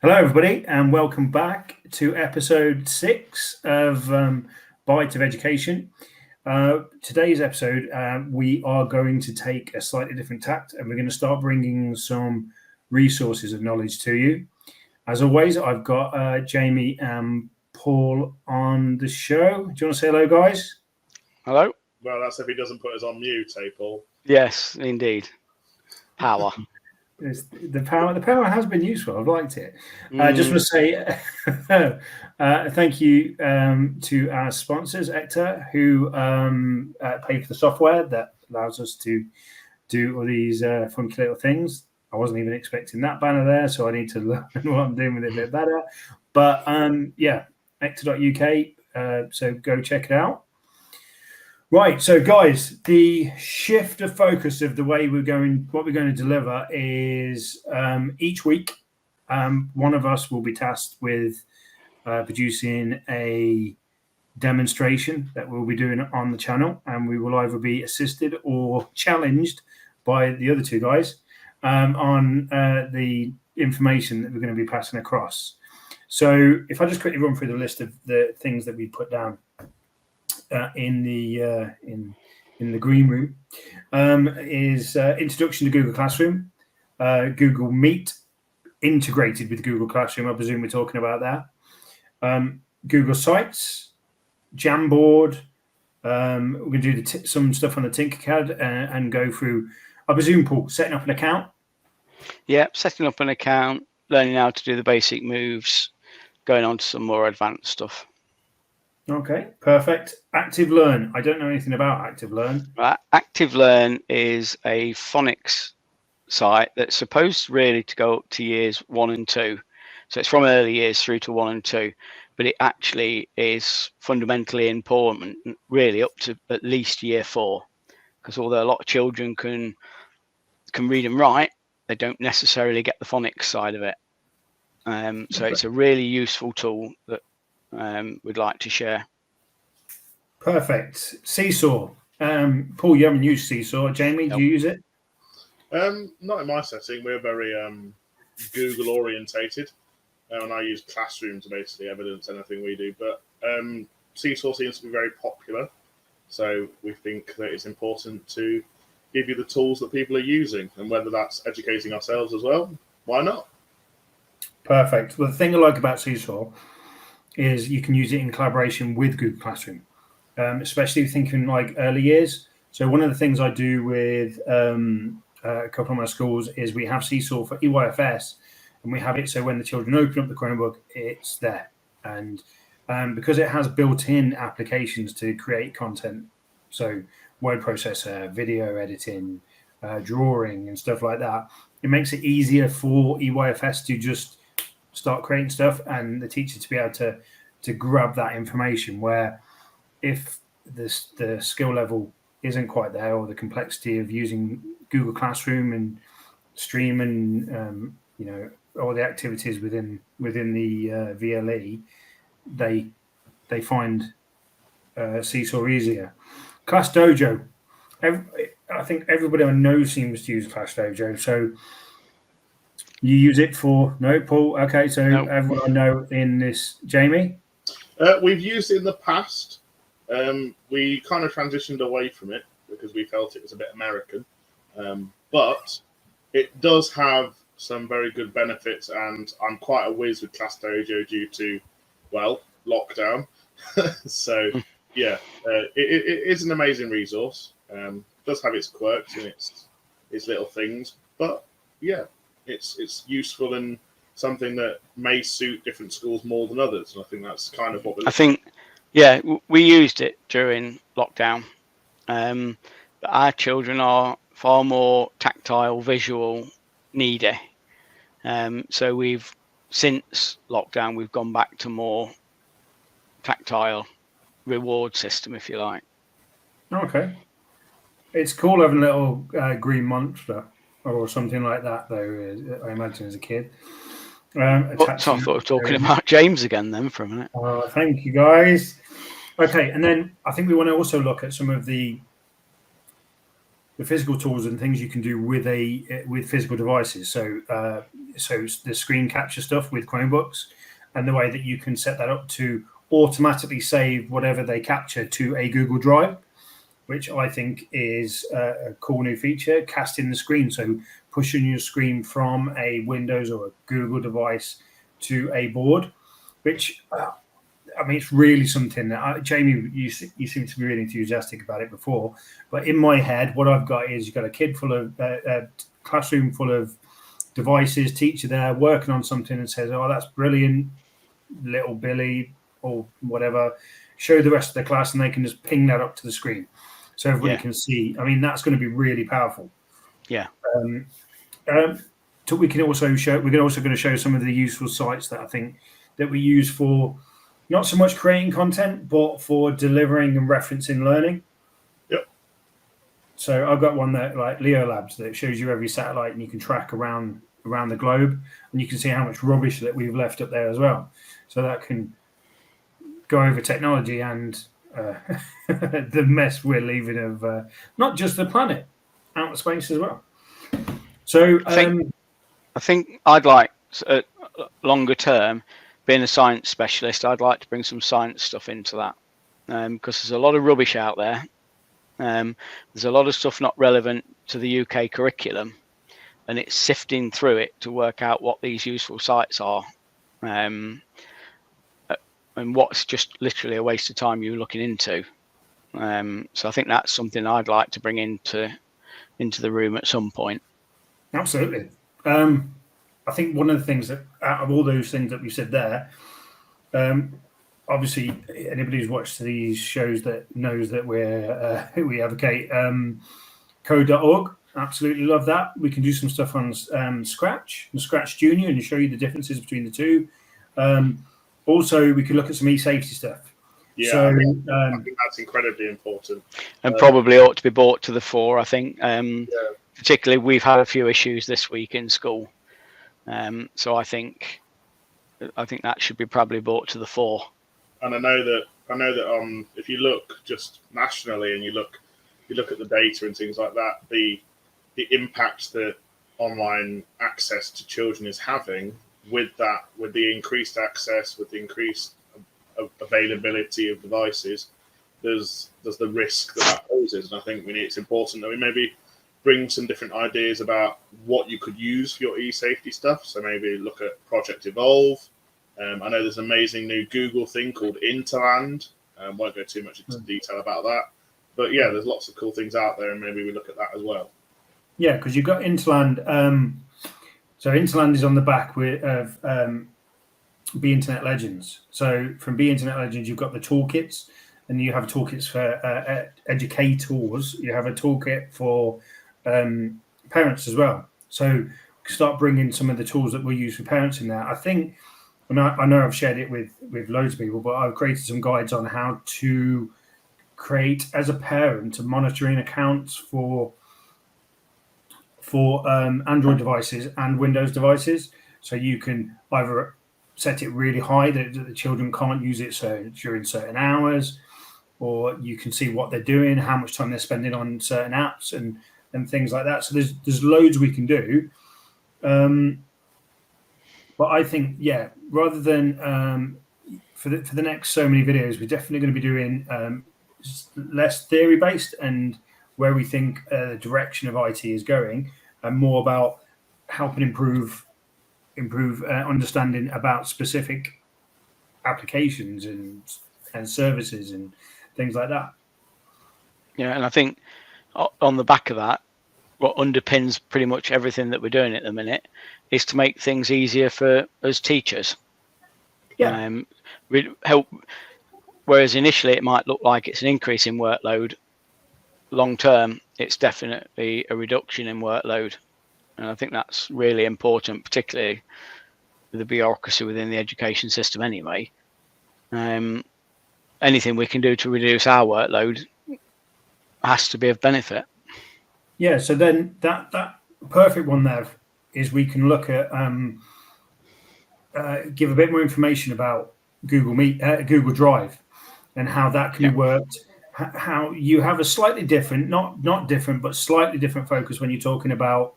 Hello, everybody, and welcome back to episode 6 of Byte of Education. Today's episode, we are going to take a slightly different tact, and we're going to start bringing some resources of knowledge to you. As always, I've got Jamie and Paul on the show. Do you want to say hello, guys? Hello? Well, that's if he doesn't put us on mute, Paul. Yes, indeed. Power. The power has been useful. I've liked it. I just want to say thank you to our sponsors, Ecta, who pay for the software that allows us to do all these funky little things. I wasn't even expecting that banner there, so I need to learn what I'm doing with it a bit better. But yeah, ecta.uk, so go check it out. Right, so guys, the shift of focus of the way what we're going to deliver is each week, one of us will be tasked with producing a demonstration that we'll be doing on the channel, and we will either be assisted or challenged by the other two guys on the information that we're going to be passing across. So if I just quickly run through the list of the things that we put down in the green room, is introduction to Google Classroom, Google Meet integrated with Google Classroom. I presume we're talking about that. Google Sites, Jamboard. We're going to do some stuff on the Tinkercad and go through, I presume, Paul, setting up an account. Yeah, setting up an account, learning how to do the basic moves, going on to some more advanced stuff. Okay, perfect. Active Learn. I don't know anything about Active Learn. Active Learn is a phonics site that's supposed really to go up to years 1 and 2. So it's from early years through to 1 and 2, but it actually is fundamentally important, really up to at least year 4, because although a lot of children can read and write, they don't necessarily get the phonics side of it. So it's a really useful tool that we'd like to share. Perfect. Seesaw. Paul, you haven't used Seesaw. Jamie, Nope. Do you use it? Not in my setting. We're very Google orientated, and I use Classroom to basically evidence anything we do. But Seesaw seems to be very popular, so we think that it's important to give you the tools that people are using, and whether that's educating ourselves as well, why not? Perfect. Well, the thing I like about Seesaw is you can use it in collaboration with Google Classroom, especially thinking like early years. So one of the things I do with a couple of my schools is we have Seesaw for EYFS, and we have it so when the children open up the Chromebook, it's there. And because it has built-in applications to create content, so word processor, video editing, drawing, and stuff like that, it makes it easier for EYFS to just start creating stuff and the teacher to be able to grab that information, where if the skill level isn't quite there, or the complexity of using Google Classroom and Stream and all the activities within the VLE, they find Seesaw easier. Class Dojo. I think everybody I know seems to use Class Dojo. So you use it for Paul? Okay, so Nope. Everyone I know in this, Jamie? We've used it in the past. We kind of transitioned away from it because we felt it was a bit American. But it does have some very good benefits, and I'm quite a whiz with Class Dojo due to, well, lockdown. So, yeah, it is an amazing resource. It does have its quirks and its little things, but yeah, it's useful and something that may suit different schools more than others. And I think that's kind of what we're looking at. Yeah, we used it during lockdown. But our children are far more tactile, visual, needy. So we've, since lockdown, we've gone back to more tactile reward system, if you like. Okay. It's cool having a little green monster or something like that, though, I imagine, as a kid. So I thought we were talking about James again then for a minute. Thank you, guys. Okay, and then I think we want to also look at some of the the physical tools and things you can do with physical devices. So the screen capture stuff with Chromebooks, and the way that you can set that up to automatically save whatever they capture to a Google Drive, which I think is a cool new feature. Casting the screen, so pushing your screen from a Windows or a Google device to a board, which I mean, it's really something that Jamie, you seem to be really enthusiastic about it before. But in my head, what I've got is you've got a kid full of a classroom full of devices, teacher there working on something, and says, "Oh, that's brilliant, little Billy," or whatever. Show the rest of the class, and they can just ping that up to the screen, so everybody can see. I mean, that's going to be really powerful. Yeah. We can also show. We're also going to show some of the useful sites that I think that we use for not so much creating content, but for delivering and referencing learning. Yep. So I've got one that like Leo Labs that shows you every satellite, and you can track around the globe, and you can see how much rubbish that we've left up there as well. So that can go over technology and the mess we're leaving of not just the planet, outer space as well. So I think I'd like longer term, being a science specialist, I'd like to bring some science stuff into that, because there's a lot of rubbish out there. There's a lot of stuff not relevant to the UK curriculum, and it's sifting through it to work out what these useful sites are, and what's just literally a waste of time you're looking into. So I think that's something I'd like to bring into the room at some point. Absolutely. I think one of the things that, out of all those things that we said there, obviously anybody who's watched these shows that knows that we advocate code.org. Absolutely love that. We can do some stuff on Scratch and Scratch Junior and show you the differences between the two. Also, we could look at some e-safety stuff. Yeah, so, I think that's incredibly important. And probably ought to be brought to the fore, I think. Particularly, we've had a few issues this week in school. So I think that should be probably brought to the fore. And I know that if you look just nationally and you look at the data and things like that, the impact that online access to children is having with the increased access, with the increased availability of devices, there's the risk that poses. And I think it's important that we maybe bring some different ideas about what you could use for your e-safety stuff. So maybe look at Project Evolve. I know there's an amazing new Google thing called Interland. Won't go too much into detail about that. But yeah, there's lots of cool things out there, and maybe we look at that as well. Yeah, because you've got Interland. So Interland is on the back of Be Internet Legends. So from Be Internet Legends, you've got the toolkits, and you have toolkits for educators. You have a toolkit for parents as well. So start bringing some of the tools that we use for parents in there. I think, and I know I've shared it with loads of people, but I've created some guides on how to create, as a parent, monitoring accounts for Android devices and Windows devices. So you can either set it really high that the children can't use it during certain hours, or you can see what they're doing, how much time they're spending on certain apps and things like that. So there's loads we can do. But I think, rather than for the next so many videos, we're definitely going to be doing less theory based and where we think the direction of IT is going, and more about helping improve understanding about specific applications and services and things like that. Yeah, and I think on the back of that, what underpins pretty much everything that we're doing at the minute is to make things easier for us teachers. Yeah. We help. Whereas initially it might look like it's an increase in workload, long term it's definitely a reduction in workload, and I think that's really important, particularly with the bureaucracy within the education system. Anyway, anything we can do to reduce our workload has to be of benefit. Yeah, so then that perfect one there is we can look at give a bit more information about Google Drive and how that can be worked, how you have a slightly different, not different, but slightly different focus when you're talking about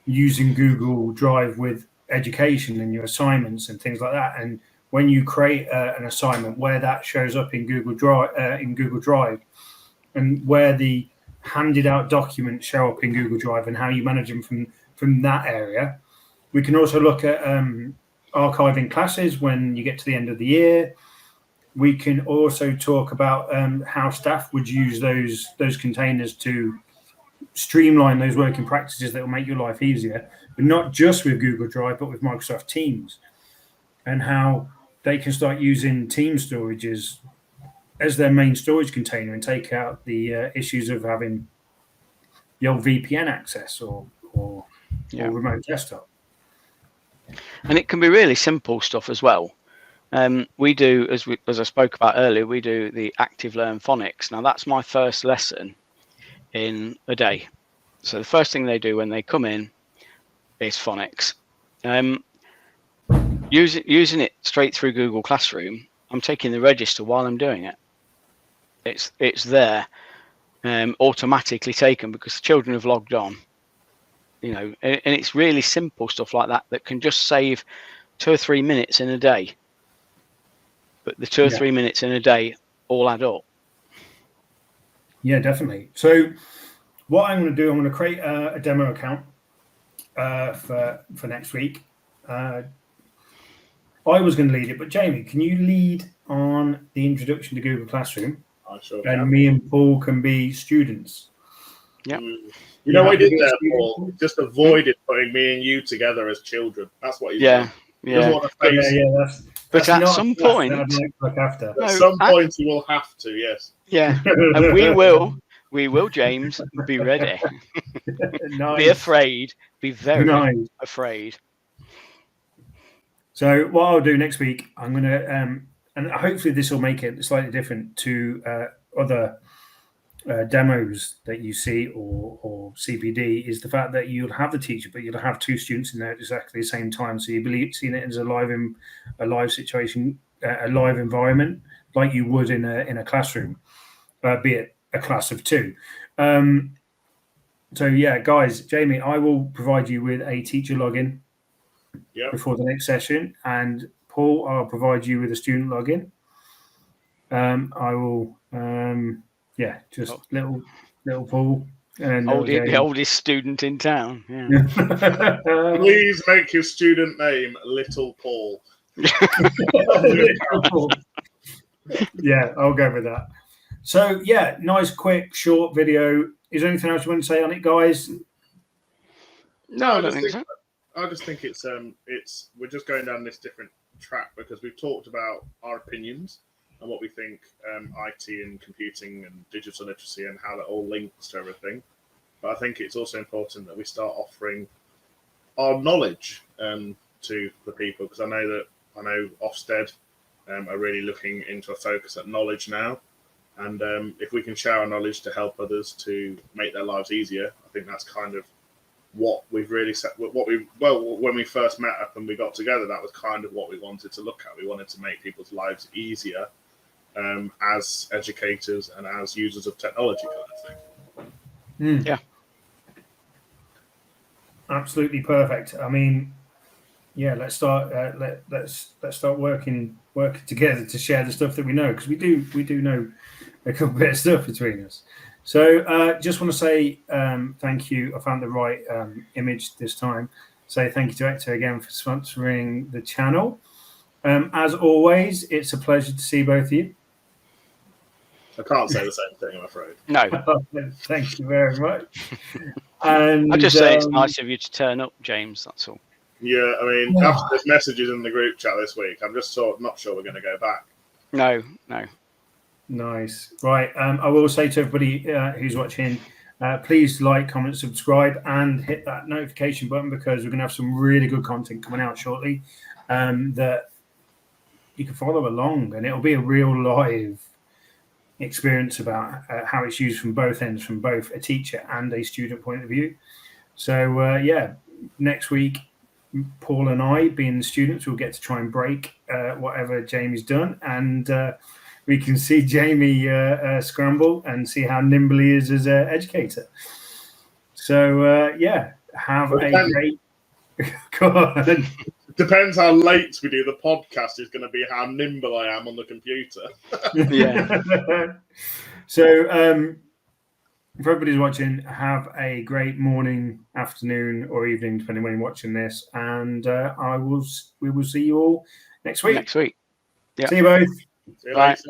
using Google Drive with education and your assignments and things like that. And when you create an assignment, where that shows up in Google Drive, and where the handed out documents show up in Google Drive, and how you manage them from that area. We can also look at archiving classes when you get to the end of the year. We can also talk about how staff would use those containers to streamline those working practices that will make your life easier, but not just with Google Drive, but with Microsoft Teams, and how they can start using Team storage as their main storage container and take out the issues of having the old VPN access or remote desktop. And it can be really simple stuff as well. We do, as I spoke about earlier, we do the Active Learn Phonics. Now that's my first lesson in a day. So the first thing they do when they come in is phonics. Using it straight through Google Classroom, I'm taking the register while I'm doing it. It's there, automatically taken because the children have logged on. And it's really simple stuff like that can just save 2 or 3 minutes in a day. But the 2 or 3 minutes in a day all add up. Yeah, definitely. So what I'm going to do, I'm going to create a demo account for next week. I was going to lead it, but Jamie, can you lead on the introduction to Google Classroom? I sure And can. me and Paul can be students. Yeah. You know what he did there, Paul? Just avoided putting me and you together as children. That's what he did. He doesn't want to face it. But at some point, at some point, you will have to. Yes. Yeah, and we will, James, be ready. Nice. Be afraid. Be very afraid. So what I'll do next week, I'm going to, and hopefully this will make it slightly different to other demos that you see or CPD, is the fact that you'll have the teacher, but you'll have 2 students in there at exactly the same time. So you'll be seeing it as a live situation, a live environment, like you would in a classroom, be it a class of 2. So yeah, guys, Jamie, I will provide you with a teacher login before the next session, and Paul, I'll provide you with a student login. I will, just little Paul. And the oldest student in town. Yeah. Please make your student name Little Paul. Little Paul. Yeah, I'll go with that. So yeah, nice, quick, short video. Is there anything else you want to say on it, guys? No, I don't think so. I just think it's we're just going down this different track because we've talked about our opinions and what we think IT and computing and digital literacy and how that all links to everything. But I think it's also important that we start offering our knowledge to the people, because I know Ofsted are really looking into a focus at knowledge now. And if we can share our knowledge to help others to make their lives easier, I think that's kind of what we've really set. When we first met up and we got together, that was kind of what we wanted to look at. We wanted to make people's lives easier as educators and as users of technology, kind of thing. Yeah, absolutely perfect. I mean, yeah, let's start. Let's start working together to share the stuff that we know, because we do know a couple bit of stuff between us. So just want to say thank you. I found the right image this time. So thank you to Hector again for sponsoring the channel. As always, it's a pleasure to see both of you. I can't say the same thing, I'm afraid. No. Thank you very much. And I'll just say it's nice of you to turn up, James, that's all. Yeah, I mean, after there's messages in the group chat this week, I'm just not sure we're going to go back. No. Nice. Right. I will say to everybody who's watching, please like, comment, subscribe, and hit that notification button, because we're going to have some really good content coming out shortly that you can follow along, and it'll be a real live experience about how it's used from both ends, from both a teacher and a student point of view. So next week, Paul and I, being the students, will get to try and break whatever Jamie's done, and we can see Jamie scramble and see how nimble he is as an educator. So have a great. Go on. Depends how late we do the podcast is going to be how nimble I am on the computer. Yeah. So, if everybody's watching, have a great morning, afternoon, or evening, depending when you're watching this. And we will see you all next week. Next week. Yeah. See you both. See you Bye. later.